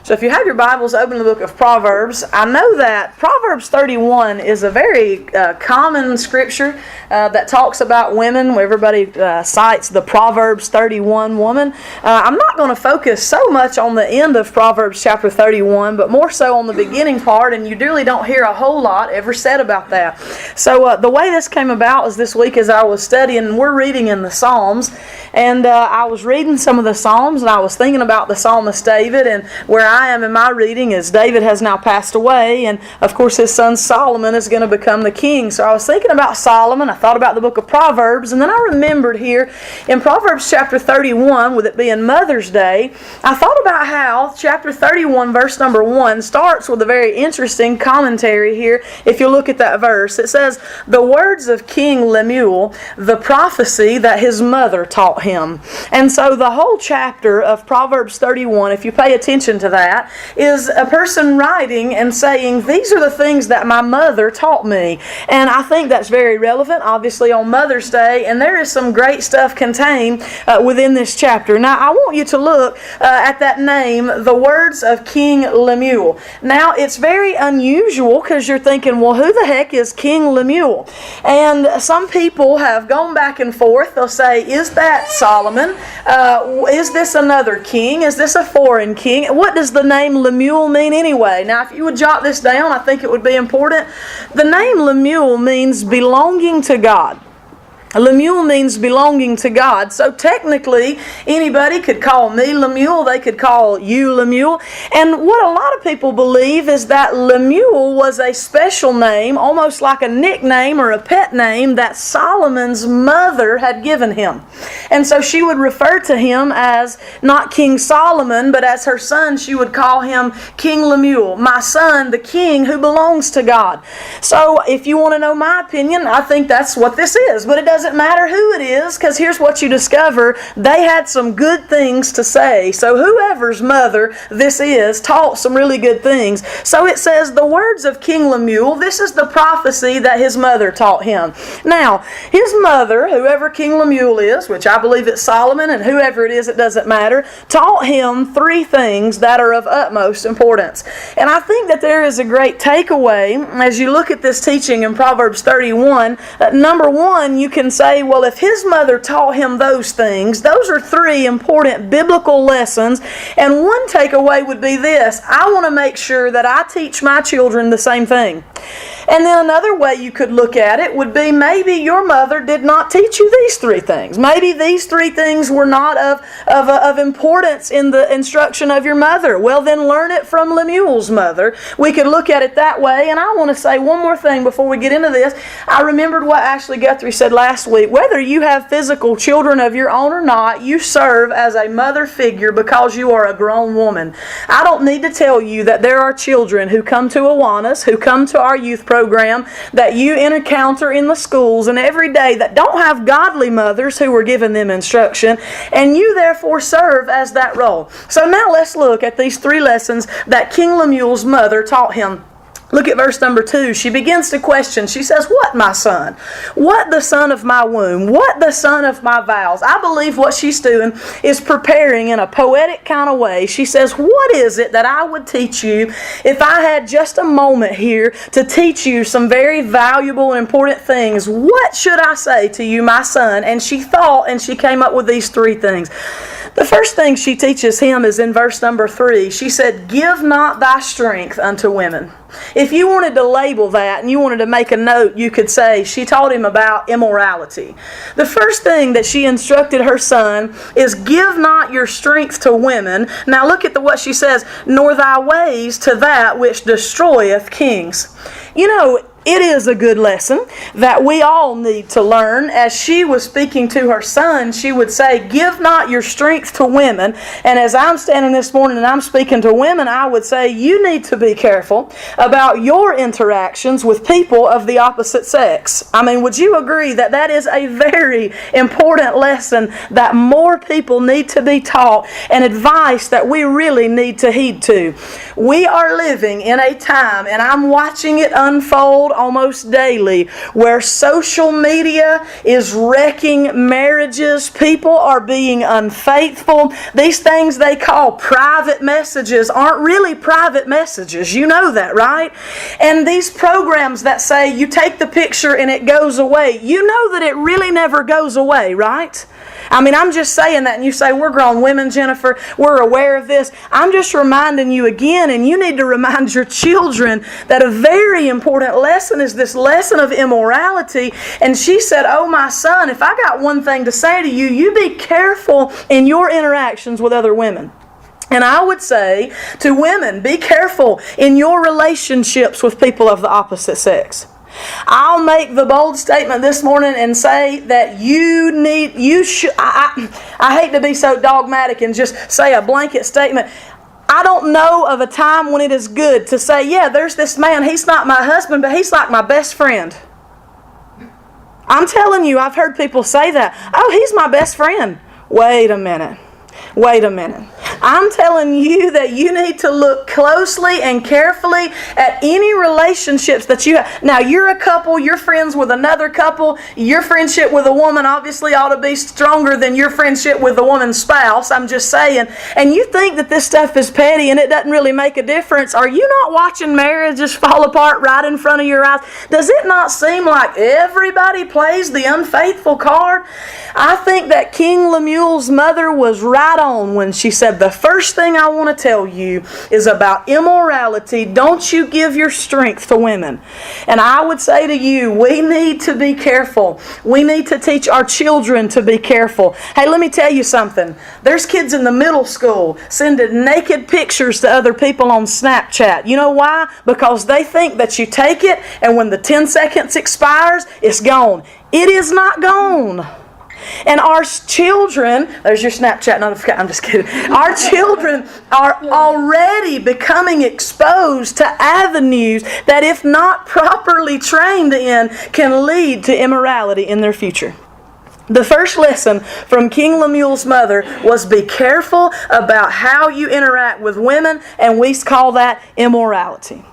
So if you have your Bibles, open the book of Proverbs. I know that Proverbs 31 is a very common scripture that talks about women. Everybody cites the Proverbs 31 woman. I'm not going to focus so much on the end of Proverbs chapter 31, but more so on the beginning part, and you really don't hear a whole lot ever said about that. So the way this came about is this week as I was studying, we're reading in the Psalms, and I was reading some of the Psalms, and I was thinking about the psalmist David, and where I am in my reading is David has now passed away, and of course his son Solomon is going to become the king. So I was thinking about Solomon, I thought about the book of Proverbs, and then I remembered here in Proverbs chapter 31, with it being Mother's Day, I thought about how chapter 31 verse number 1 starts with a very interesting commentary here. If you look at that verse, it says, "The words of King Lemuel, the prophecy that his mother taught him." And so the whole chapter of Proverbs 31, if you pay attention to that, is a person writing and saying, these are the things that my mother taught me. And I think that's very relevant, obviously, on Mother's Day, and there is some great stuff contained within this chapter. Now, I want you to look at that name, the words of King Lemuel. Now, it's very unusual because you're thinking, well, who the heck is King Lemuel? And some people have gone back and forth. They'll say, is that Solomon? Is this another king? Is this a foreign king? What does the name Lemuel mean anyway? Now, if you would jot this down, I think it would be important. The name Lemuel means belonging to God. Lemuel means belonging to God. So technically, anybody could call me Lemuel. They could call you Lemuel. And what a lot of people believe is that Lemuel was a special name, almost like a nickname or a pet name that Solomon's mother had given him. And so she would refer to him as not King Solomon, but as her son, she would call him King Lemuel, my son, the king who belongs to God. So if you want to know my opinion, I think that's what this is. But it doesn't matter who it is, because here's what you discover. They had some good things to say. So whoever's mother this is taught some really good things. So it says the words of King Lemuel, this is the prophecy that his mother taught him. Now, his mother, whoever King Lemuel is, which I believe it's Solomon, and whoever it is, it doesn't matter, taught him three things that are of utmost importance. And I think that there is a great takeaway as you look at this teaching in Proverbs 31. Number one, you can say, well, if his mother taught him those things, those are three important biblical lessons. And one takeaway would be this: I want to make sure that I teach my children the same thing. And then another way you could look at it would be maybe your mother did not teach you these three things. Maybe these three things were not of importance in the instruction of your mother. Well, then learn it from Lemuel's mother. We could look at it that way. And I want to say one more thing before we get into this. I remembered what Ashley Guthrie said last week. Whether you have physical children of your own or not, you serve as a mother figure because you are a grown woman. I don't need to tell you that there are children who come to Awanas, who come to our youth program, that you encounter in the schools and every day that don't have godly mothers who were giving them instruction, and you therefore serve as that role. So now let's look at these three lessons that King Lemuel's mother taught him. Look at verse number 2. She begins to question. She says, what, my son? What, the son of my womb? What, the son of my vows? I believe what she's doing is preparing in a poetic kind of way. She says, what is it that I would teach you if I had just a moment here to teach you some very valuable and important things? What should I say to you, my son? And she thought, and she came up with these three things. The first thing she teaches him is in verse number 3. She said, give not thy strength unto women. If you wanted to label that and you wanted to make a note, you could say she taught him about immorality. The first thing that she instructed her son is give not your strength to women. Now look at what she says, nor thy ways to that which destroyeth kings. You know, it is a good lesson that we all need to learn. As she was speaking to her son, she would say, give not your strength to women. And as I'm standing this morning and I'm speaking to women, I would say, you need to be careful about your interactions with people of the opposite sex. I mean, would you agree that that is a very important lesson that more people need to be taught, and advice that we really need to heed to? We are living in a time, and I'm watching it unfold world almost daily where social media is wrecking marriages. People are being unfaithful. These things they call private messages aren't really private messages. You know that, right? And these programs that say you take the picture and it goes away, you know that it really never goes away, right? I mean, I'm just saying that, and you say, we're grown women, Jennifer. We're aware of this. I'm just reminding you again, and you need to remind your children that a very important lesson is this lesson of immorality. And she said, oh, my son, if I got one thing to say to you, you be careful in your interactions with other women. And I would say to women, be careful in your relationships with people of the opposite sex. I'll make the bold statement this morning and say that I hate to be so dogmatic and just say a blanket statement. I don't know of a time when it is good to say, yeah, there's this man, he's not my husband, but he's like my best friend. I'm telling you, I've heard people say that. Oh, he's my best friend. Wait a minute. I'm telling you that you need to look closely and carefully at any relationships that you have. Now, you're a couple, you're friends with another couple. Your friendship with a woman obviously ought to be stronger than your friendship with the woman's spouse. I'm just saying. And you think that this stuff is petty and it doesn't really make a difference. Are you not watching marriages fall apart right in front of your eyes? Does it not seem like everybody plays the unfaithful card? I think that King Lemuel's mother was right on when she said, the first thing I want to tell you is about immorality. Don't you give your strength to women. And I would say to you, we need to be careful. We need to teach our children to be careful. Hey, let me tell you something. There's kids in the middle school sending naked pictures to other people on Snapchat. You know why? Because they think that you take it and when the 10 seconds expires, it's gone. It is not gone. And our children, there's your Snapchat notification, I'm just kidding. Our children are already becoming exposed to avenues that if not properly trained in can lead to immorality in their future. The first lesson from King Lemuel's mother was be careful about how you interact with women, and we call that immorality.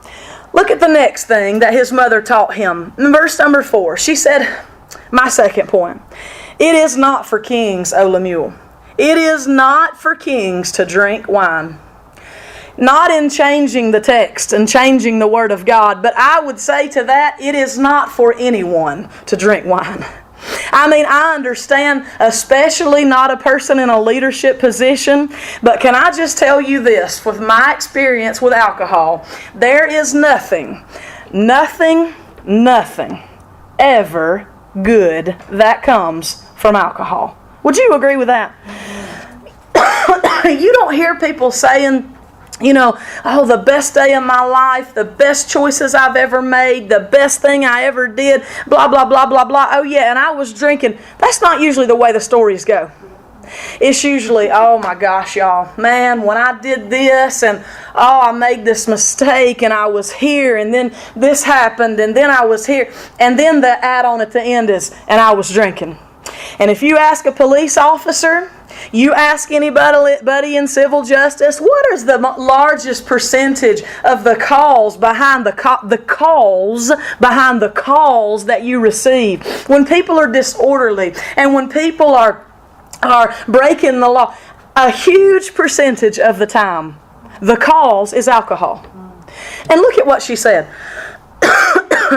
Look at the next thing that his mother taught him. In verse number 4, she said, my second point, it is not for kings, O Lemuel. It is not for kings to drink wine. Not in changing the text and changing the Word of God, but I would say to that, it is not for anyone to drink wine. I mean, I understand, especially not a person in a leadership position, but can I just tell you this, with my experience with alcohol, there is nothing ever good that comes from alcohol. Would you agree with that? You don't hear people saying, you know, oh, the best day of my life, the best choices I've ever made, the best thing I ever did, blah, blah, blah, blah, blah. Oh, yeah, and I was drinking. That's not usually the way the stories go. It's usually, oh my gosh, y'all, man, when I did this and oh, I made this mistake and I was here and then this happened and then I was here. And then the add-on at the end is, and I was drinking. And if you ask a police officer, you ask anybody in civil justice, what is the largest percentage of the calls behind the calls that you receive? When people are disorderly and when people are breaking the law, a huge percentage of the time, the cause is alcohol. And look at what she said.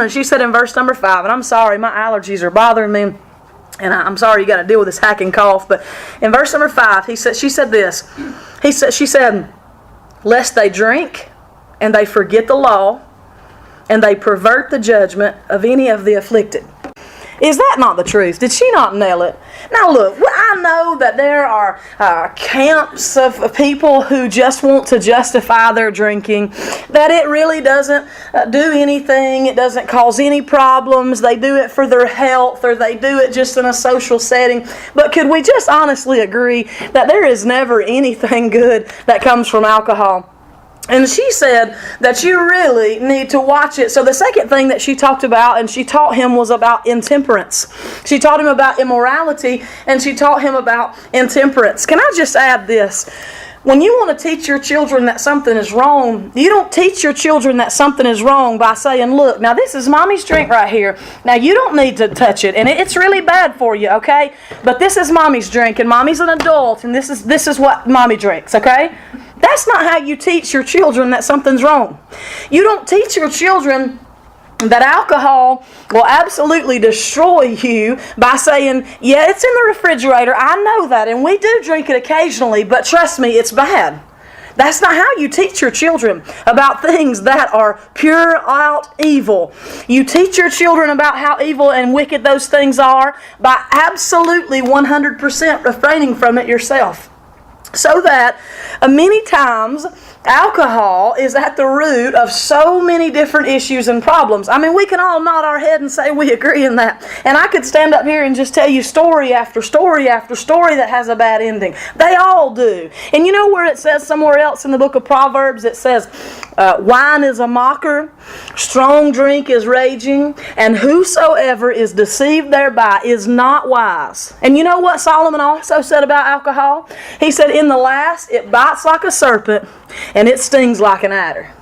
She said in verse number 5, and I'm sorry, my allergies are bothering me, and I'm sorry you got to deal with this hacking cough, but in verse number 5, she said this. She said, lest they drink and they forget the law and they pervert the judgment of any of the afflicted. Is that not the truth? Did she not nail it? Now look, I know that there are camps of people who just want to justify their drinking, that it really doesn't do anything, it doesn't cause any problems, they do it for their health, or they do it just in a social setting. But could we just honestly agree that there is never anything good that comes from alcohol? And she said that you really need to watch it. So the second thing that she talked about and she taught him was about intemperance. She taught him about immorality and she taught him about intemperance. Can I just add this? When you want to teach your children that something is wrong, you don't teach your children that something is wrong by saying, look, now this is mommy's drink right here. Now you don't need to touch it, and it's really bad for you, okay? But this is mommy's drink, and mommy's an adult, and this is what mommy drinks, okay? That's not how you teach your children that something's wrong. You don't teach your children that alcohol will absolutely destroy you by saying, yeah, it's in the refrigerator, I know that, and we do drink it occasionally, but trust me, it's bad. That's not how you teach your children about things that are pure out evil. You teach your children about how evil and wicked those things are by absolutely 100% refraining from it yourself. So that many times alcohol is at the root of so many different issues and problems. I mean, we can all nod our head and say we agree in that. And I could stand up here and just tell you story after story after story that has a bad ending. They all do. And you know where it says somewhere else in the book of Proverbs, it says, wine is a mocker, strong drink is raging, and whosoever is deceived thereby is not wise. And you know what Solomon also said about alcohol? He said, in the last, it bites like a serpent, and it stings like an adder.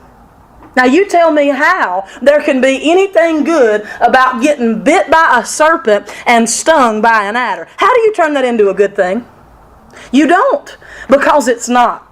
Now you tell me how there can be anything good about getting bit by a serpent and stung by an adder. How do you turn that into a good thing? You don't, because it's not.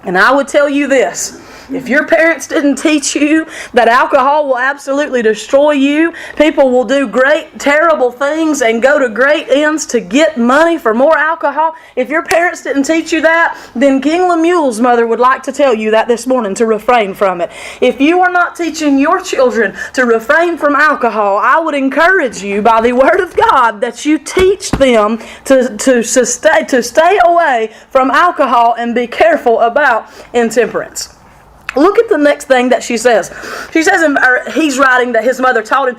And I would tell you this, if your parents didn't teach you that alcohol will absolutely destroy you, people will do great, terrible things and go to great ends to get money for more alcohol. If your parents didn't teach you that, then King Lemuel's mother would like to tell you that this morning, to refrain from it. If you are not teaching your children to refrain from alcohol, I would encourage you by the Word of God that you teach them to stay away from alcohol and be careful about intemperance. Look at the next thing that she says. She says, he's writing that his mother taught him.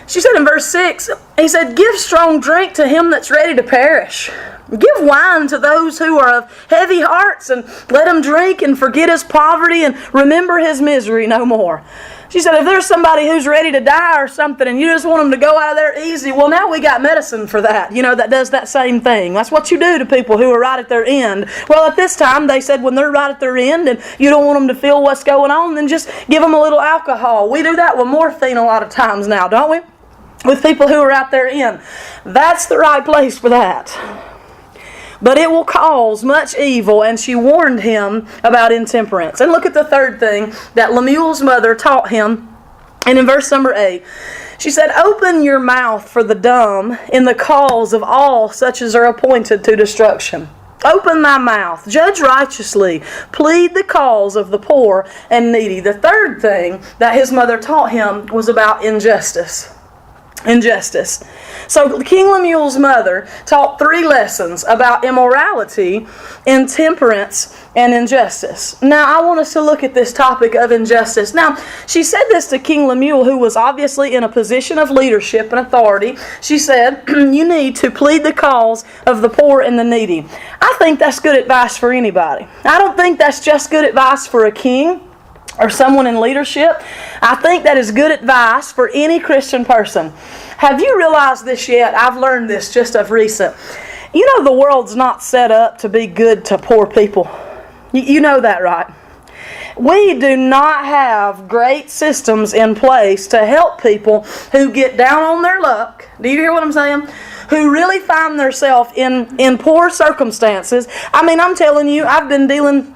She said in verse 6, he said, give strong drink to him that's ready to perish. Give wine to those who are of heavy hearts, and let him drink and forget his poverty and remember his misery no more. She said, if there's somebody who's ready to die or something and you just want them to go out of there easy, well, now we got medicine for that, that does that same thing. That's what you do to people who are right at their end. Well, at this time, they said when they're right at their end and you don't want them to feel what's going on, then just give them a little alcohol. We do that with morphine a lot of times now, don't we? With people who are at their end. That's the right place for that. But it will cause much evil, and she warned him about intemperance. And look at the third thing that Lemuel's mother taught him. And in verse number 8, she said, open your mouth for the dumb in the cause of all such as are appointed to destruction. Open thy mouth, judge righteously, plead the cause of the poor and needy. The third thing that his mother taught him was about injustice. Injustice. So King Lemuel's mother taught 3 lessons about immorality, intemperance, and injustice. Now I want us to look at this topic of injustice. Now she said this to King Lemuel, who was obviously in a position of leadership and authority. She said, you need to plead the cause of the poor and the needy. I think that's good advice for anybody. I don't think that's just good advice for a king or someone in leadership. I think that is good advice for any Christian person. Have you realized this yet? I've learned this just of recent. You know the world's not set up to be good to poor people. You know that, right? We do not have great systems in place to help people who get down on their luck. Do you hear what I'm saying? Who really find themselves in poor circumstances. I mean, I'm telling you, I've been dealing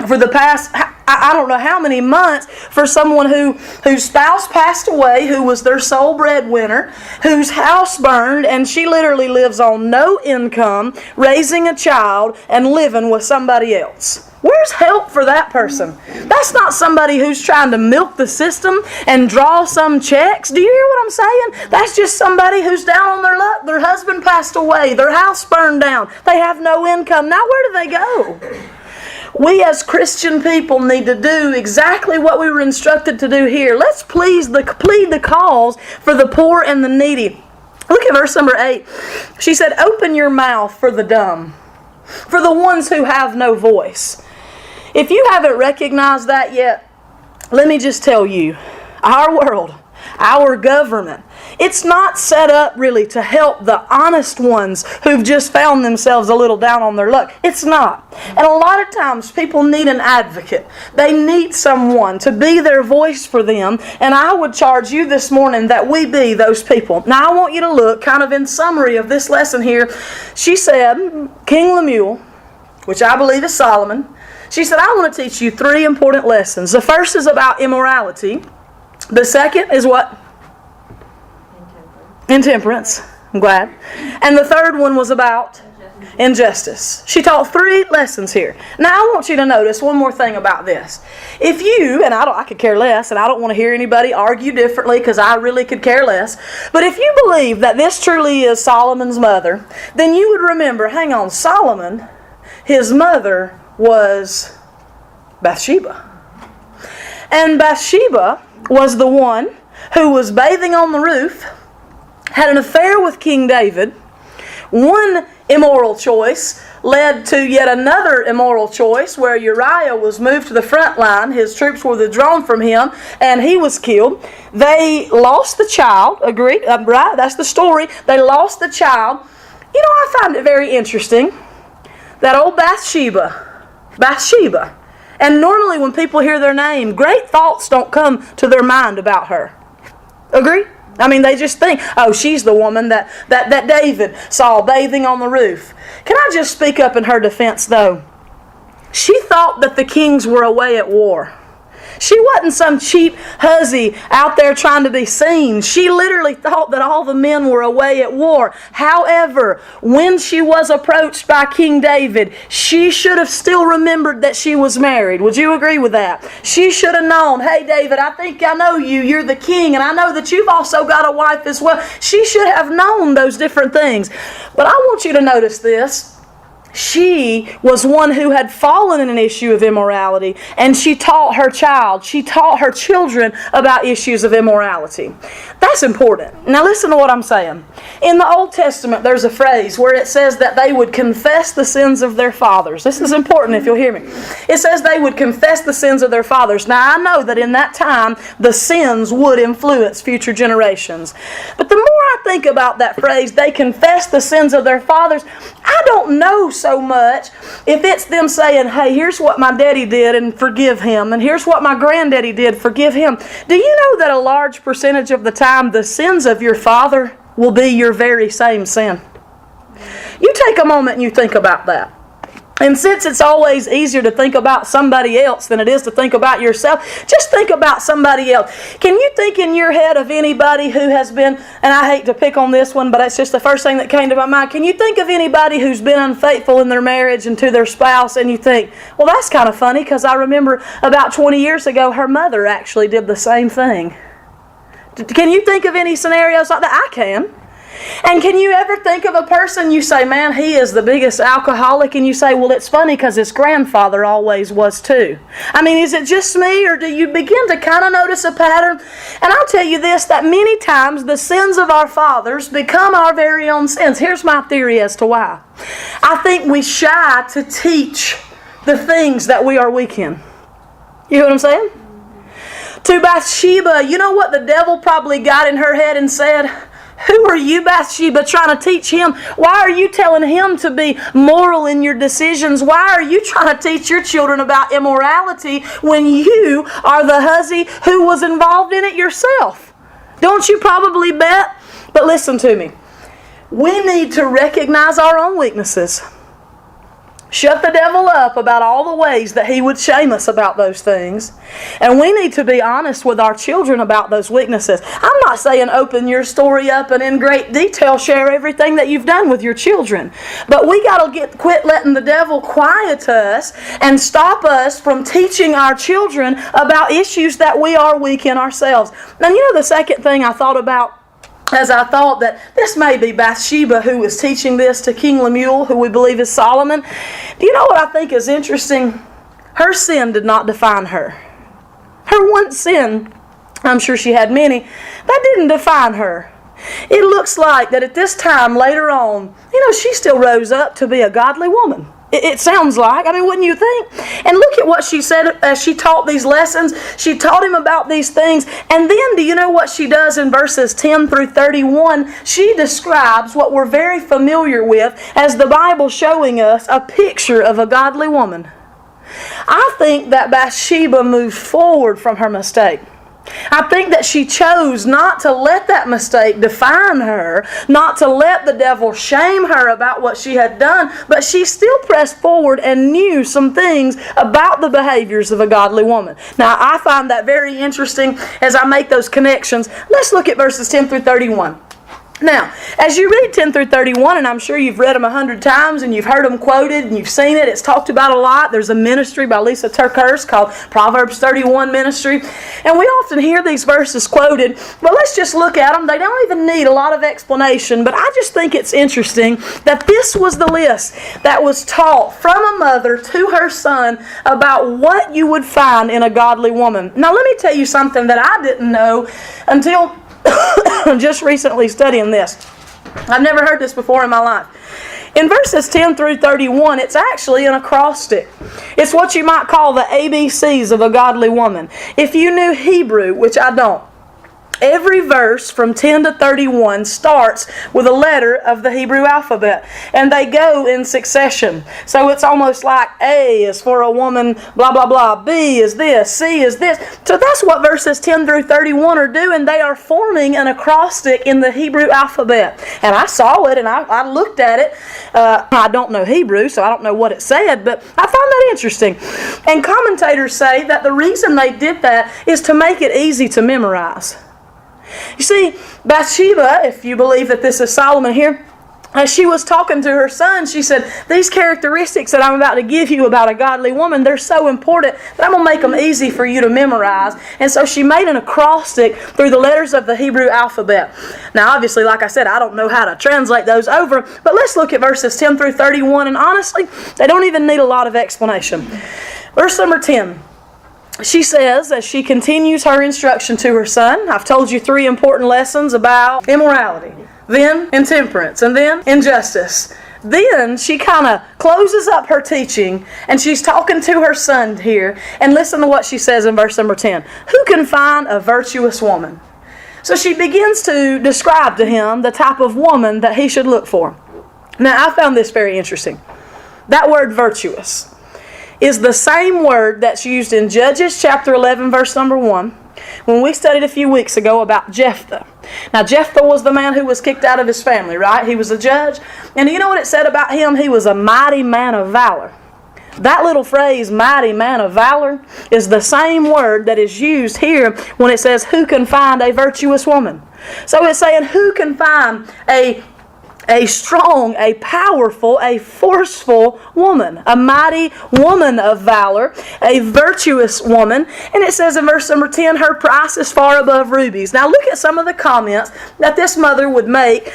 for the past, I don't know how many months, for someone whose spouse passed away, who was their sole breadwinner, whose house burned, and she literally lives on no income, raising a child and living with somebody else. Where's help for that person? That's not somebody who's trying to milk the system and draw some checks. Do you hear what I'm saying? That's just somebody who's down on their luck. Their husband passed away. Their house burned down. They have no income. Now where do they go? We as Christian people need to do exactly what we were instructed to do here. Let's plead the cause for the poor and the needy. Look at verse number 8. She said, open your mouth for the dumb, for the ones who have no voice. If you haven't recognized that yet, let me just tell you, our world, our government It's not set up really to help the honest ones who've just found themselves a little down on their luck. It's not. And a lot of times people need an advocate. They need someone to be their voice for them. And I would charge you this morning that we be those people. Now I want you to look kind of in summary of this lesson here. She said, King Lemuel, which I believe is Solomon, she said, I want to teach you 3 important lessons. The first is about immorality. The second is what? Intemperance. I'm glad. And the third one was about injustice. She taught 3 lessons here. Now I want you to notice one more thing about this. If you, and I could care less, and I don't want to hear anybody argue differently because I really could care less, but if you believe that this truly is Solomon's mother, then you would remember, hang on, Solomon, his mother was Bathsheba. And Bathsheba was the one who was bathing on the roof, had an affair with King David. One immoral choice led to yet another immoral choice where Uriah was moved to the front line. His troops were withdrawn from him and he was killed. They lost the child. Agreed? Right? That's the story. They lost the child. You know, I find it very interesting that old Bathsheba. And normally when people hear their name, great thoughts don't come to their mind about her. Agree? I mean, they just think, oh, she's the woman that David saw bathing on the roof. Can I just speak up in her defense, though? She thought that the kings were away at war. She wasn't some cheap hussy out there trying to be seen. She literally thought that all the men were away at war. However, when she was approached by King David, she should have still remembered that she was married. Would you agree with that? She should have known, hey David, I think I know you. You're the king, and I know that you've also got a wife as well. She should have known those different things. But I want you to notice this. She was one who had fallen in an issue of immorality, and she taught her children about issues of immorality. That's important. Now listen to what I'm saying. In the Old Testament, there's a phrase where it says that they would confess the sins of their fathers. This is important if you'll hear me. It says they would confess the sins of their fathers. Now I know that in that time, the sins would influence future generations. But the more I think about that phrase, they confess the sins of their fathers, I don't know so much if it's them saying, hey, here's what my daddy did and forgive him, and here's what my granddaddy did, forgive him. Do you know that a large percentage of the time the sins of your father will be your very same sin? You take a moment and you think about that. And since it's always easier to think about somebody else than it is to think about yourself, just think about somebody else. Can you think in your head of anybody who has been, and I hate to pick on this one, but it's just the first thing that came to my mind. Can you think of anybody who's been unfaithful in their marriage and to their spouse, and you think, well, that's kind of funny because I remember about 20 years ago her mother actually did the same thing. Can you think of any scenarios like that? I can. And can you ever think of a person, you say, man, he is the biggest alcoholic, and you say, well, it's funny because his grandfather always was too. I mean, is it just me, or do you begin to kind of notice a pattern? And I'll tell you this, that many times the sins of our fathers become our very own sins. Here's my theory as to why. I think we shy to teach the things that we are weak in. You hear what I'm saying? To Bathsheba, you know what the devil probably got in her head and said? Who are you, Bathsheba, trying to teach him? Why are you telling him to be moral in your decisions? Why are you trying to teach your children about immorality when you are the hussy who was involved in it yourself? Don't you probably bet? But listen to me. We need to recognize our own weaknesses. Shut the devil up about all the ways that he would shame us about those things. And we need to be honest with our children about those weaknesses. I'm not saying open your story up and in great detail share everything that you've done with your children. But we got to quit letting the devil quiet us and stop us from teaching our children about issues that we are weak in ourselves. Now, you know the second thing I thought about as I thought that this may be Bathsheba who was teaching this to King Lemuel, who we believe is Solomon. Do you know what I think is interesting? Her sin did not define her. Her one sin, I'm sure she had many, that didn't define her. It looks like that at this time later on, she still rose up to be a godly woman. It sounds like. I mean, wouldn't you think? And look at what she said as she taught these lessons. She taught him about these things. And then, do you know what she does in verses 10 through 31? She describes what we're very familiar with as the Bible showing us a picture of a godly woman. I think that Bathsheba moved forward from her mistake. I think that she chose not to let that mistake define her, not to let the devil shame her about what she had done, but she still pressed forward and knew some things about the behaviors of a godly woman. Now, I find that very interesting as I make those connections. Let's look at verses 10 through 31. Now, as you read 10 through 31, and I'm sure you've read them 100 times and you've heard them quoted and you've seen it, it's talked about a lot. There's a ministry by Lisa Turkhurst called Proverbs 31 Ministry. And we often hear these verses quoted, but let's just look at them. They don't even need a lot of explanation, but I just think it's interesting that this was the list that was taught from a mother to her son about what you would find in a godly woman. Now, let me tell you something that I didn't know until just recently studying this. I've never heard this before in my life. In verses 10 through 31, it's actually an acrostic. It's what you might call the ABCs of a godly woman. If you knew Hebrew, which I don't, every verse from 10 to 31 starts with a letter of the Hebrew alphabet. And they go in succession. So it's almost like A is for a woman, blah, blah, blah. B is this. C is this. So that's what verses 10 through 31 are doing. They are forming an acrostic in the Hebrew alphabet. And I saw it and I looked at it. I don't know Hebrew, so I don't know what it said, but I found that interesting. And commentators say that the reason they did that is to make it easy to memorize. You see, Bathsheba, if you believe that this is Solomon here, as she was talking to her son, she said, these characteristics that I'm about to give you about a godly woman, they're so important that I'm going to make them easy for you to memorize. And so she made an acrostic through the letters of the Hebrew alphabet. Now, obviously, like I said, I don't know how to translate those over, but let's look at verses 10 through 31, and honestly, they don't even need a lot of explanation. Verse number 10. She says, as she continues her instruction to her son, I've told you 3 important lessons about immorality, then intemperance, and then injustice. Then she kind of closes up her teaching, and she's talking to her son here, and listen to what she says in verse number 10. Who can find a virtuous woman? So she begins to describe to him the type of woman that he should look for. Now, I found this very interesting. That word virtuous is the same word that's used in Judges chapter 11, verse number 1, when we studied a few weeks ago about Jephthah. Now, Jephthah was the man who was kicked out of his family, right? He was a judge. And you know what it said about him? He was a mighty man of valor. That little phrase, mighty man of valor, is the same word that is used here when it says, who can find a virtuous woman? So it's saying, who can find a strong, a powerful, a forceful woman, a mighty woman of valor, a virtuous woman. And it says in verse number 10, her price is far above rubies. Now look at some of the comments that this mother would make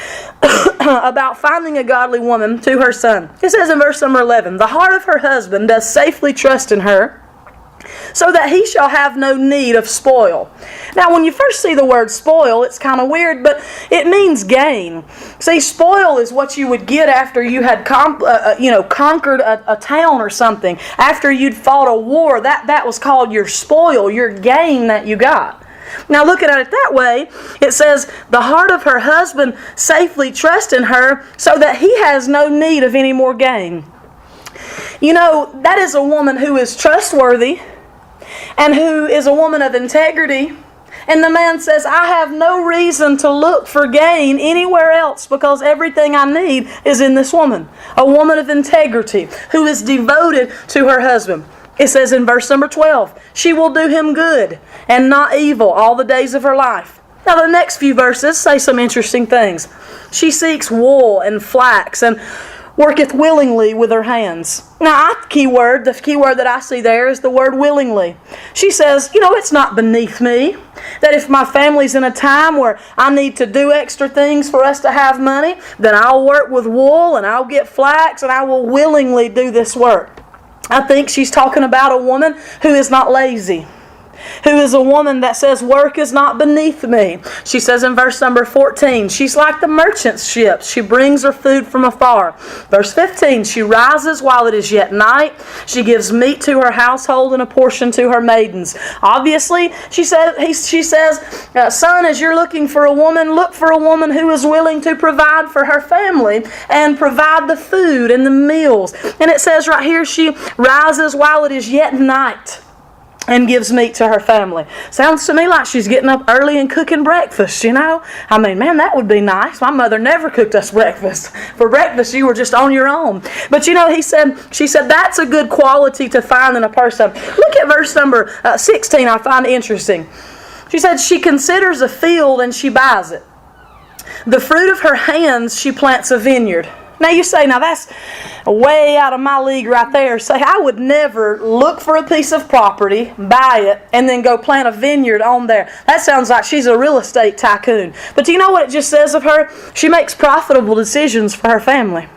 about finding a godly woman to her son. It says in verse number 11, the heart of her husband does safely trust in her, so that he shall have no need of spoil. Now, when you first see the word spoil, it's kind of weird, but it means gain. See, spoil is what you would get after you had conquered a town or something. After you'd fought a war, that was called your spoil, your gain that you got. Now, looking at it that way, it says, the heart of her husband safely trusts in her, so that he has no need of any more gain. You know, that is a woman who is trustworthy and who is a woman of integrity. And the man says, I have no reason to look for gain anywhere else because everything I need is in this woman. A woman of integrity who is devoted to her husband. It says in verse number 12, she will do him good and not evil all the days of her life. Now the next few verses say some interesting things. She seeks wool and flax and worketh willingly with her hands. Now, the key word that I see there is the word willingly. She says, it's not beneath me that if my family's in a time where I need to do extra things for us to have money, then I'll work with wool and I'll get flax and I will willingly do this work. I think she's talking about a woman who is not lazy. who is a woman that says, work is not beneath me. She says in verse number 14, she's like the merchant's ships. She brings her food from afar. Verse 15, she rises while it is yet night. She gives meat to her household and a portion to her maidens. Obviously, she says, son, as you're looking for a woman, look for a woman who is willing to provide for her family and provide the food and the meals. And it says right here, she rises while it is yet night and gives meat to her family. Sounds to me like she's getting up early and cooking breakfast, you know? I mean, man, that would be nice. My mother never cooked us breakfast. For breakfast, you were just on your own. But you know, she said that's a good quality to find in a person. Look at verse number 16, I find interesting. She said she considers a field and she buys it. The fruit of her hands, she plants a vineyard. Now you say, now that's way out of my league right there. Say, I would never look for a piece of property, buy it, and then go plant a vineyard on there. That sounds like she's a real estate tycoon. But do you know what it just says of her? She makes profitable decisions for her family.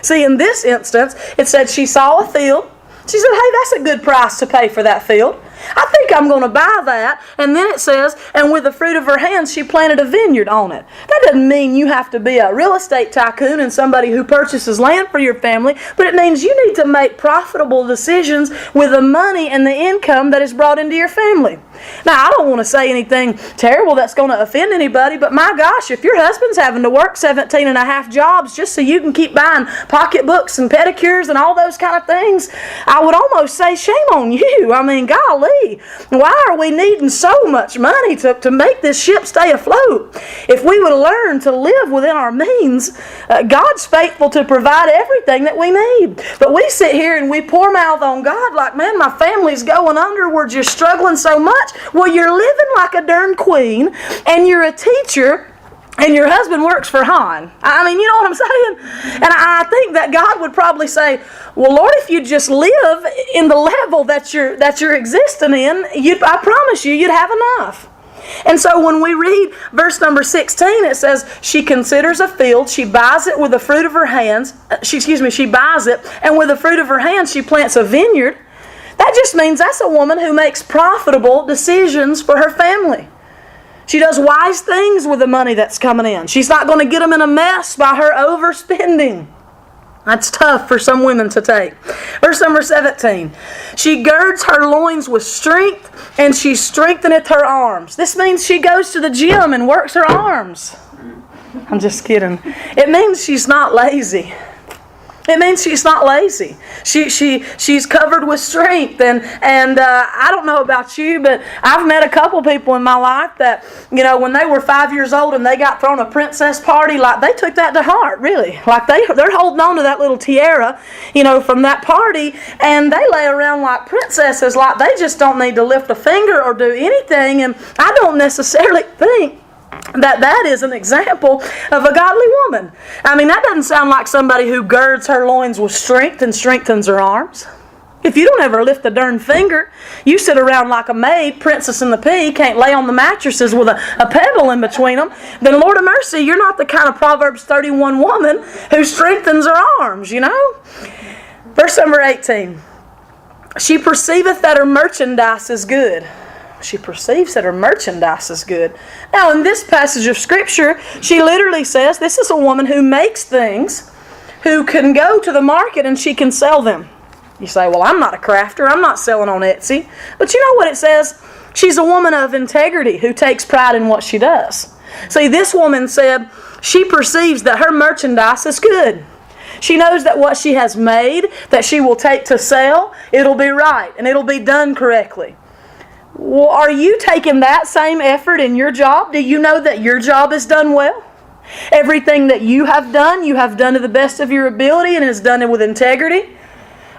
See, in this instance, it said she saw a field. She said, hey, that's a good price to pay for that field. I think I'm going to buy that. And then it says, and with the fruit of her hands, she planted a vineyard on it. That doesn't mean you have to be a real estate tycoon and somebody who purchases land for your family, but it means you need to make profitable decisions with the money and the income that is brought into your family. Now, I don't want to say anything terrible that's going to offend anybody, but my gosh, if your husband's having to work 17 and a half jobs just so you can keep buying pocketbooks and pedicures and all those kind of things, I would almost say shame on you. I mean, golly. Why are we needing so much money to make this ship stay afloat? If we would learn to live within our means, God's faithful to provide everything that we need. But we sit here and we pour mouth on God like, man, my family's going under. We're just struggling so much. Well, you're living like a darn queen, and you're a teacher, and your husband works for Han. I mean, you know what I'm saying? And I think that God would probably say, well, Lord, if you just live in the level that you're existing in, I promise you'd have enough. And so when we read verse number 16, it says, she considers a field, she buys it with the fruit of her hands, she buys it, and with the fruit of her hands, she plants a vineyard. That just means that's a woman who makes profitable decisions for her family. She does wise things with the money that's coming in. She's not going to get them in a mess by her overspending. That's tough for some women to take. Verse number 17. She girds her loins with strength, and she strengtheneth her arms. This means she goes to the gym and works her arms. I'm just kidding. It means she's not lazy. It means she's not lazy. She's covered with strength. And I don't know about you, but I've met a couple people in my life that, you know, when they were 5 years old and they got thrown a princess party, like they took that to heart, really. Like they're holding on to that little tiara, you know, from that party, and they lay around like princesses, like they just don't need to lift a finger or do anything. And I don't necessarily think that is an example of a godly woman. I mean, that doesn't sound like somebody who girds her loins with strength and strengthens her arms. If you don't ever lift a darn finger, you sit around like a maid, princess in the pea, can't lay on the mattresses with a pebble in between them, then Lord of mercy, you're not the kind of Proverbs 31 woman who strengthens her arms, you know? Verse number 18. She perceiveth that her merchandise is good. She perceives that her merchandise is good. Now, in this passage of Scripture, she literally says this is a woman who makes things, who can go to the market and she can sell them. You say, well, I'm not a crafter. I'm not selling on Etsy. But you know what it says? She's a woman of integrity who takes pride in what she does. See, this woman said she perceives that her merchandise is good. She knows that what she has made, that she will take to sell, it'll be right and it'll be done correctly. Well, are you taking that same effort in your job? Do you know that your job is done well? Everything that you have done to the best of your ability and is done it with integrity?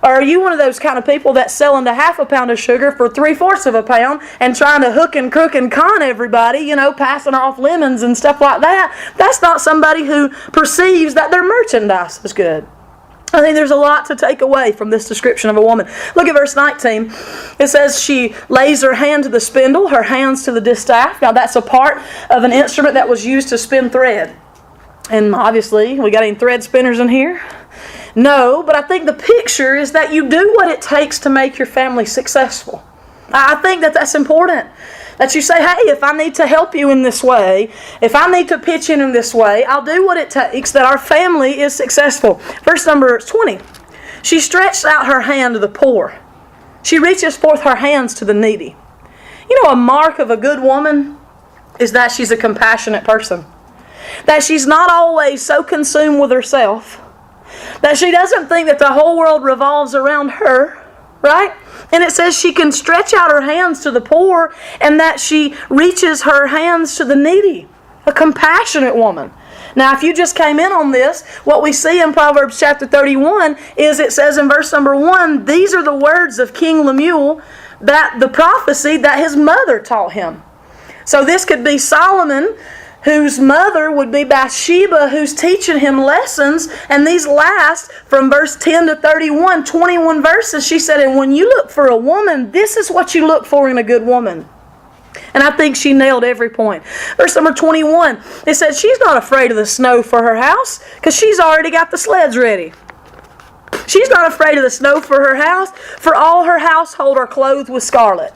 Or are you one of those kind of people that's selling to half a pound of sugar for 3/4 of a pound and trying to hook and crook and con everybody, you know, passing off lemons and stuff like that? That's not somebody who perceives that their merchandise is good. I think there's a lot to take away from this description of a woman. Look at verse 19. It says she lays her hand to the spindle, her hands to the distaff. Now that's a part of an instrument that was used to spin thread. And obviously, we got any thread spinners in here? No, but I think the picture is that you do what it takes to make your family successful. I think that that's important. That you say, hey, if I need to help you in this way, if I need to pitch in this way, I'll do what it takes that our family is successful. Verse number 20. She stretched out her hand to the poor. She reaches forth her hands to the needy. You know, a mark of a good woman is that she's a compassionate person. That she's not always so consumed with herself. That she doesn't think that the whole world revolves around her, right? And it says she can stretch out her hands to the poor and that she reaches her hands to the needy. A compassionate woman. Now, if you just came in on this, what we see in Proverbs chapter 31 is it says in verse number 1, these are the words of King Lemuel, that the prophecy that his mother taught him. So this could be Solomon, whose mother would be Bathsheba, who's teaching him lessons. And these last, from verse 10 to 31, 21 verses, she said, and when you look for a woman, this is what you look for in a good woman. And I think she nailed every point. Verse number 21, it said she's not afraid of the snow for her house because she's already got the sleds ready. She's not afraid of the snow for her house, for all her household are clothed with scarlet.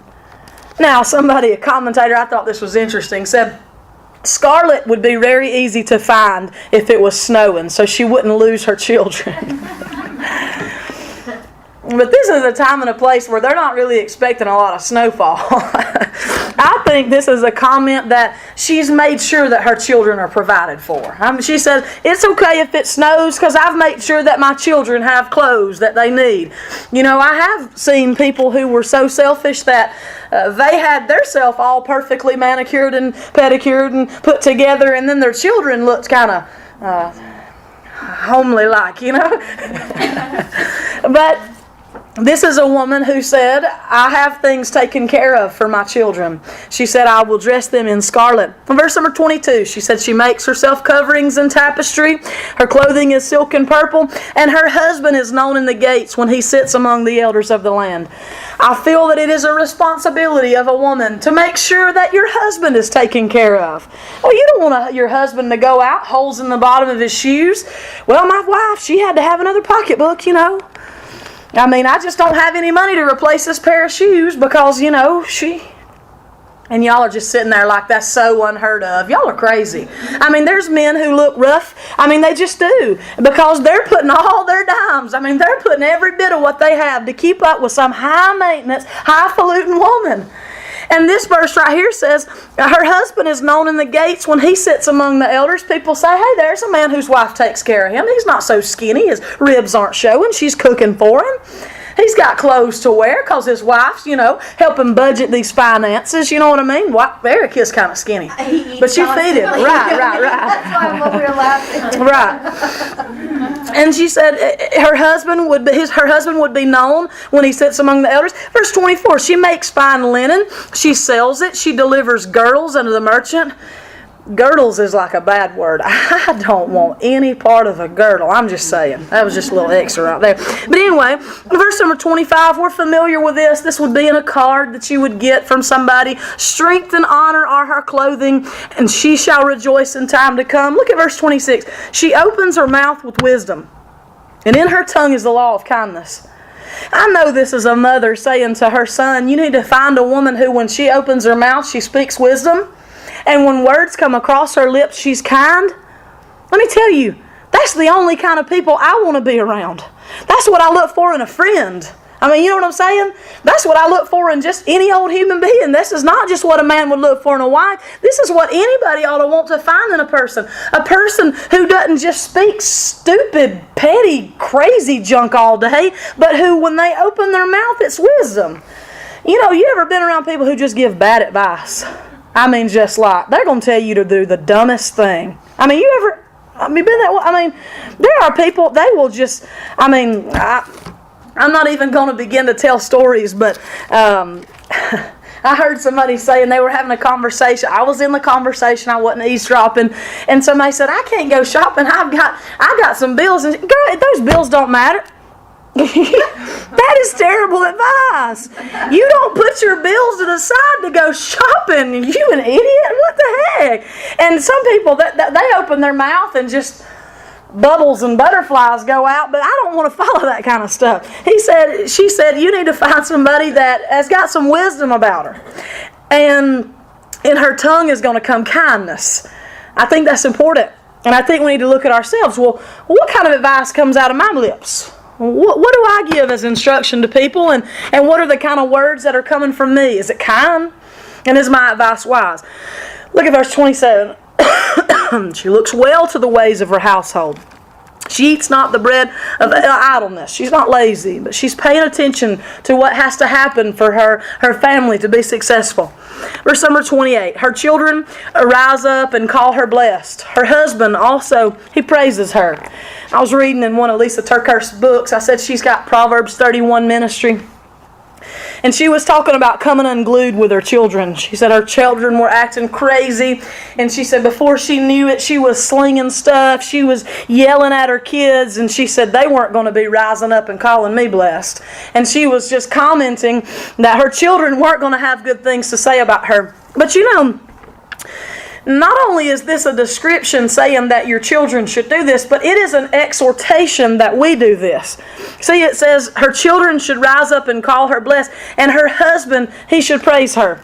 Now, a commentator, I thought this was interesting, said scarlet would be very easy to find if it was snowing, so she wouldn't lose her children. But this is a time and a place where they're not really expecting a lot of snowfall. I think this is a comment that she's made sure that her children are provided for. She said, it's okay if it snows because I've made sure that my children have clothes that they need. You know, I have seen people who were so selfish that they had their self all perfectly manicured and pedicured and put together, and then their children looked kind of homely-like, you know. But this is a woman who said, I have things taken care of for my children. She said, I will dress them in scarlet. In verse number 22, she said she makes herself coverings and tapestry. Her clothing is silk and purple. And her husband is known in the gates when he sits among the elders of the land. I feel that it is a responsibility of a woman to make sure that your husband is taken care of. Well, you don't want your husband to go out, holes in the bottom of his shoes. Well, my wife, she had to have another pocketbook, you know. I mean, I just don't have any money to replace this pair of shoes because, you know, and y'all are just sitting there like that's so unheard of. Y'all are crazy. I mean, there's men who look rough. I mean, they just do. Because they're putting all their dimes. I mean, they're putting every bit of what they have to keep up with some high-maintenance, highfalutin woman. And this verse right here says, her husband is known in the gates when he sits among the elders. People say, hey, there's a man whose wife takes care of him. He's not so skinny. His ribs aren't showing. She's cooking for him. He's got clothes to wear because his wife's, you know, helping budget these finances. You know what I mean? Well, Eric is kind of skinny. But you feed him. Right. That's why I'm over here laughing. Right. And she said her husband would be known when he sits among the elders. Verse 24, she makes fine linen. She sells it. She delivers girdles unto the merchant. Girdles is like a bad word. I don't want any part of a girdle. I'm just saying. That was just a little extra right there. But anyway, verse number 25, we're familiar with this. This would be in a card that you would get from somebody. Strength and honor are her clothing, and she shall rejoice in time to come. Look at verse 26. She opens her mouth with wisdom, and in her tongue is the law of kindness. I know this is a mother saying to her son, you need to find a woman who, when she opens her mouth, she speaks wisdom. And when words come across her lips, she's kind. Let me tell you, that's the only kind of people I want to be around. That's what I look for in a friend. I mean, you know what I'm saying? That's what I look for in just any old human being. This is not just what a man would look for in a wife. This is what anybody ought to want to find in a person. A person who doesn't just speak stupid, petty, crazy junk all day, but who, when they open their mouth, it's wisdom. You know, you ever been around people who just give bad advice? I mean, just like, they're going to tell you to do the dumbest thing. I mean, been that way? I mean, there are people, they will just, I mean, I'm not even going to begin to tell stories, but I heard somebody saying they were having a conversation. I was in the conversation, I wasn't eavesdropping, and somebody said, I can't go shopping, I got some bills, and girl, those bills don't matter. That is terrible advice. You don't put your bills to the side to go shopping. You an idiot? What the heck? And some people, that they open their mouth and just, bubbles and butterflies go out, but I don't want to follow that kind of stuff. She said, you need to find somebody that has got some wisdom about her. And in her tongue is going to come kindness. I think that's important. And I think we need to look at ourselves. Well, what kind of advice comes out of my lips? What do I give as instruction to people? And what are the kind of words that are coming from me? Is it kind? And is my advice wise? Look at verse 27. She looks well to the ways of her household. She eats not the bread of idleness. She's not lazy, but she's paying attention to what has to happen for her family to be successful. Verse number 28. Her children rise up and call her blessed. Her husband also, he praises her. I was reading in one of Lisa Turkhurst's books. I said she's got Proverbs 31 ministry. And she was talking about coming unglued with her children. She said her children were acting crazy. And she said before she knew it, she was slinging stuff. She was yelling at her kids. And she said they weren't going to be rising up and calling me blessed. And she was just commenting that her children weren't going to have good things to say about her. But you know, not only is this a description saying that your children should do this, but it is an exhortation that we do this. See, it says her children should rise up and call her blessed, and her husband, he should praise her.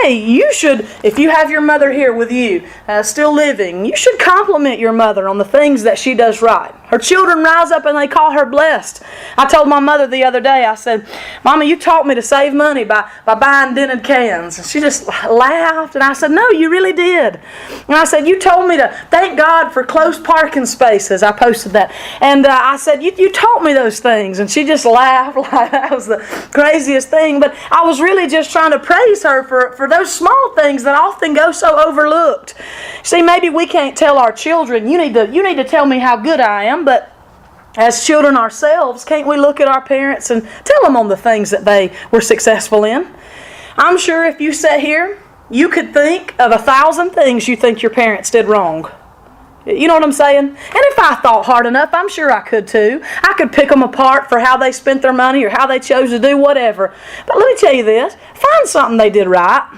Hey, you should, if you have your mother here with you, still living, you should compliment your mother on the things that she does right. Her children rise up and they call her blessed. I told my mother the other day, I said, Mama, you taught me to save money by buying dented cans. And she just laughed, and I said, no, you really did. And I said, you told me to thank God for close parking spaces. I posted that. And I said, you taught me those things. And she just laughed like that was the craziest thing. But I was really just trying to praise her for those small things that often go so overlooked. See, maybe we can't tell our children, you need to tell me how good I am, but as children ourselves, can't we look at our parents and tell them on the things that they were successful in? I'm sure if you sat here, you could think of 1,000 things you think your parents did wrong. You know what I'm saying? And if I thought hard enough, I'm sure I could too. I could pick them apart for how they spent their money or how they chose to do whatever. But let me tell you this. Find something they did right.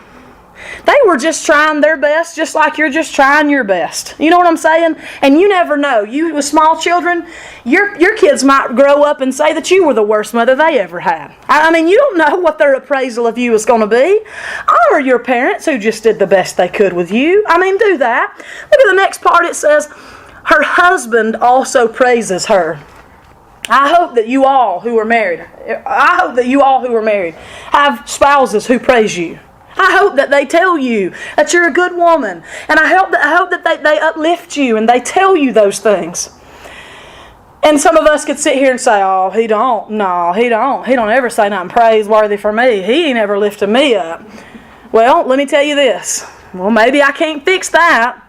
They were just trying their best, just like you're just trying your best. You know what I'm saying? And you never know. You with small children, your kids might grow up and say that you were the worst mother they ever had. I mean, you don't know what their appraisal of you is going to be. Honor your parents who just did the best they could with you. I mean, do that. Look at the next part. It says, her husband also praises her. I hope that you all who are married, have spouses who praise you. I hope that they tell you that you're a good woman. And I hope that they uplift you and they tell you those things. And some of us could sit here and say, oh, he don't. No, he don't. He don't ever say nothing praiseworthy for me. He ain't ever lifted me up. Well, let me tell you this. Well, maybe I can't fix that.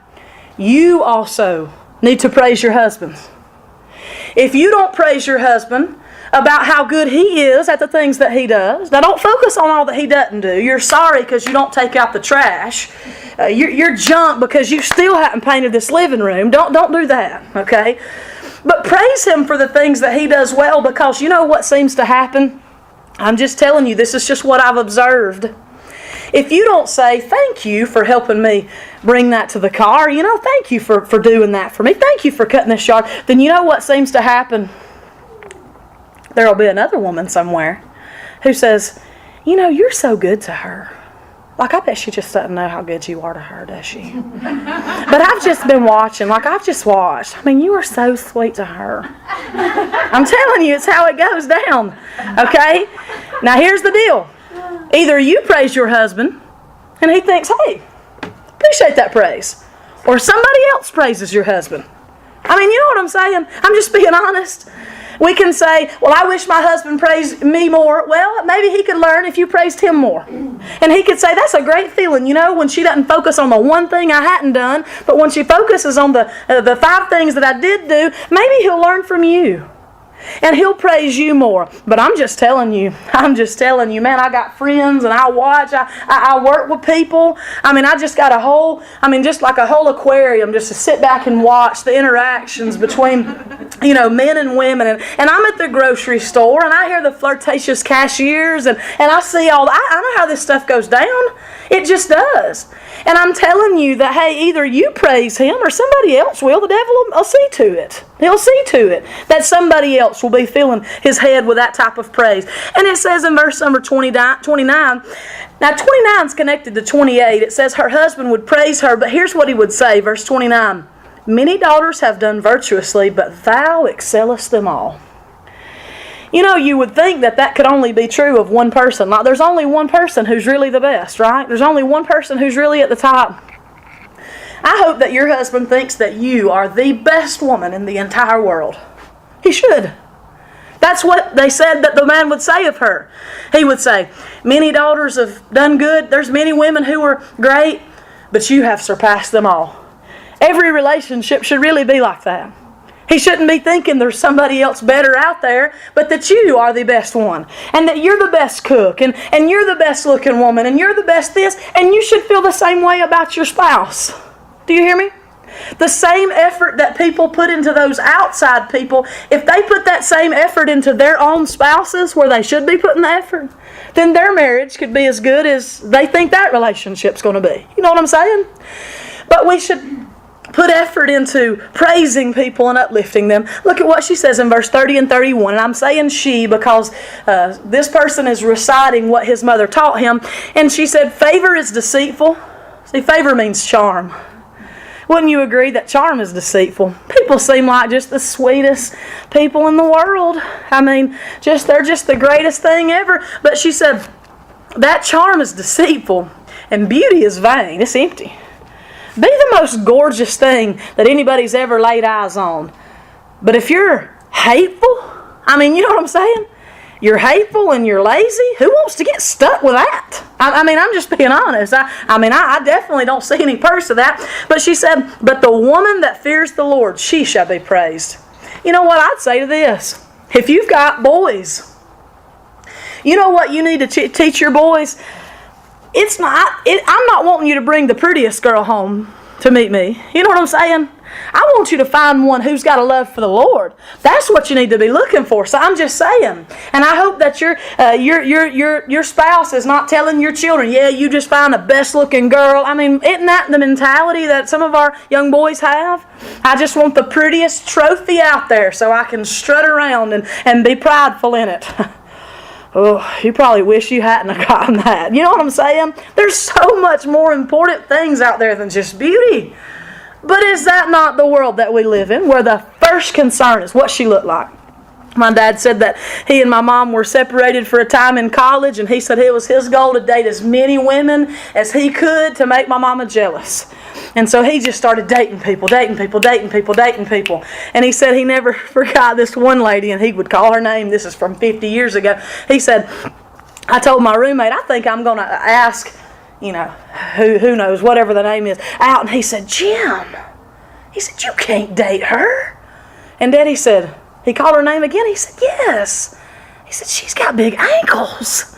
You also need to praise your husband. If you don't praise your husband about how good he is at the things that he does. Now, don't focus on all that he doesn't do. You're sorry because you don't take out the trash. You're junk because you still haven't painted this living room. Don't do that, okay? But praise him for the things that he does well, because you know what seems to happen? I'm just telling you, this is just what I've observed. If you don't say, thank you for helping me bring that to the car, thank you for doing that for me, thank you for cutting this yard, then you know what seems to happen? There will be another woman somewhere who says, you're so good to her. Like, I bet she just doesn't know how good you are to her, does she? But I've just been watching. I've just watched. I mean, you are so sweet to her. I'm telling you, it's how it goes down. Okay? Now, here's the deal. Either you praise your husband, and he thinks, hey, appreciate that praise. Or somebody else praises your husband. I mean, you know what I'm saying? I'm just being honest. We can say, well, I wish my husband praised me more. Well, maybe he could learn if you praised him more. And he could say, that's a great feeling, when she doesn't focus on the one thing I hadn't done, but when she focuses on the 5 things that I did do, maybe he'll learn from you. And he'll praise you more. But I'm just telling you, man, I got friends and I watch, I work with people. I mean, I just got just like a whole aquarium just to sit back and watch the interactions between men and women, and I'm at the grocery store, and I hear the flirtatious cashiers, and I see I know how this stuff goes down. It just does. And I'm telling you that, hey, either you praise him or somebody else will. The devil will see to it. He'll see to it that somebody else will be filling his head with that type of praise. And it says in verse number 29, now 29 is connected to 28. It says her husband would praise her, but here's what he would say, verse 29. Many daughters have done virtuously, but thou excellest them all. You would think that could only be true of one person. Like, there's only one person who's really the best, right? There's only one person who's really at the top. I hope that your husband thinks that you are the best woman in the entire world. He should. That's what they said that the man would say of her. He would say, many daughters have done good. There's many women who are great, but you have surpassed them all. Every relationship should really be like that. He shouldn't be thinking there's somebody else better out there, but that you are the best one. And that you're the best cook, and you're the best looking woman, and you're the best this, and you should feel the same way about your spouse. Do you hear me? The same effort that people put into those outside people, if they put that same effort into their own spouses where they should be putting the effort, then their marriage could be as good as they think that relationship's going to be. You know what I'm saying? But we should put effort into praising people and uplifting them. Look at what she says in verse 30 and 31. And I'm saying she because this person is reciting what his mother taught him. And she said, favor is deceitful. See, favor means charm. Wouldn't you agree that charm is deceitful? People seem like just the sweetest people in the world. I mean, they're just the greatest thing ever. But she said, that charm is deceitful and beauty is vain. It's empty. Be the most gorgeous thing that anybody's ever laid eyes on. But if you're hateful, you know what I'm saying? You're hateful and you're lazy. Who wants to get stuck with that? I'm just being honest. I definitely don't see any purse of that. But she said, but the woman that fears the Lord, she shall be praised. You know what I'd say to this? If you've got boys, you know what you need to teach your boys? I'm not wanting you to bring the prettiest girl home to meet me. You know what I'm saying? I want you to find one who's got a love for the Lord. That's what you need to be looking for. So I'm just saying. And I hope that your spouse is not telling your children, yeah, you just find the best looking girl. Isn't that the mentality that some of our young boys have? I just want the prettiest trophy out there so I can strut around and be prideful in it. Oh, you probably wish you hadn't have gotten that. You know what I'm saying? There's so much more important things out there than just beauty. But is that not the world that we live in, where the first concern is what she looked like? My dad said that he and my mom were separated for a time in college, and he said it was his goal to date as many women as he could to make my mama jealous. And so he just started dating people. And he said he never forgot this one lady, and he would call her name. This is from 50 years ago. He said, I told my roommate, I think I'm going to ask, who knows, whatever the name is, out. And he said, Jim, he said, you can't date her. And Daddy said, he called her name again. He said, yes. He said, she's got big ankles.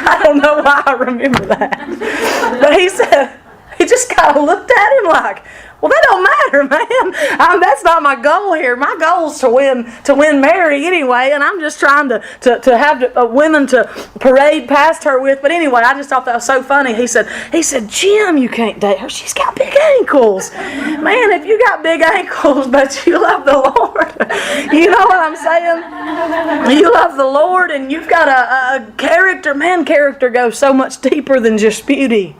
I don't know why I remember that. But he said, he just kind of looked at him like, well, that don't matter, man. That's not my goal here. My goal is to win Mary anyway, and I'm just trying to have women to parade past her with. But anyway, I just thought that was so funny. He said, Jim, you can't date her. She's got big ankles. Man, if you got big ankles, but you love the Lord, you know what I'm saying? You love the Lord, and you've got a character. Man, character goes so much deeper than just beauty.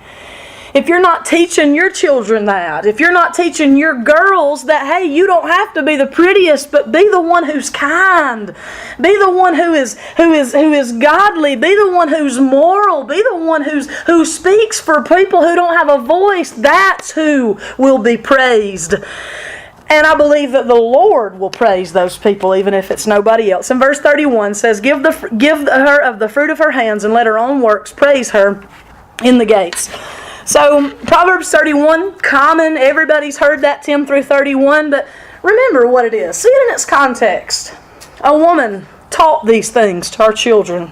If you're not teaching your children that, if you're not teaching your girls that, hey, you don't have to be the prettiest, but be the one who's kind, be the one who is godly, be the one who's moral, be the one who speaks for people who don't have a voice, that's who will be praised. And I believe that the Lord will praise those people, even if it's nobody else. And verse 31 says, Give her of the fruit of her hands, and let her own works praise her in the gates. So, Proverbs 31, common, everybody's heard that 10 through 31, but remember what it is. See it in its context. A woman taught these things to her children.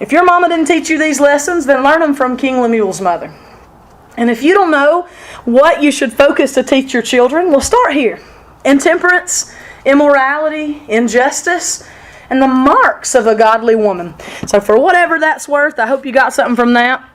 If your mama didn't teach you these lessons, then learn them from King Lemuel's mother. And if you don't know what you should focus to teach your children, well, start here. intemperance, immorality, injustice, and the marks of a godly woman. So for whatever that's worth, I hope you got something from that.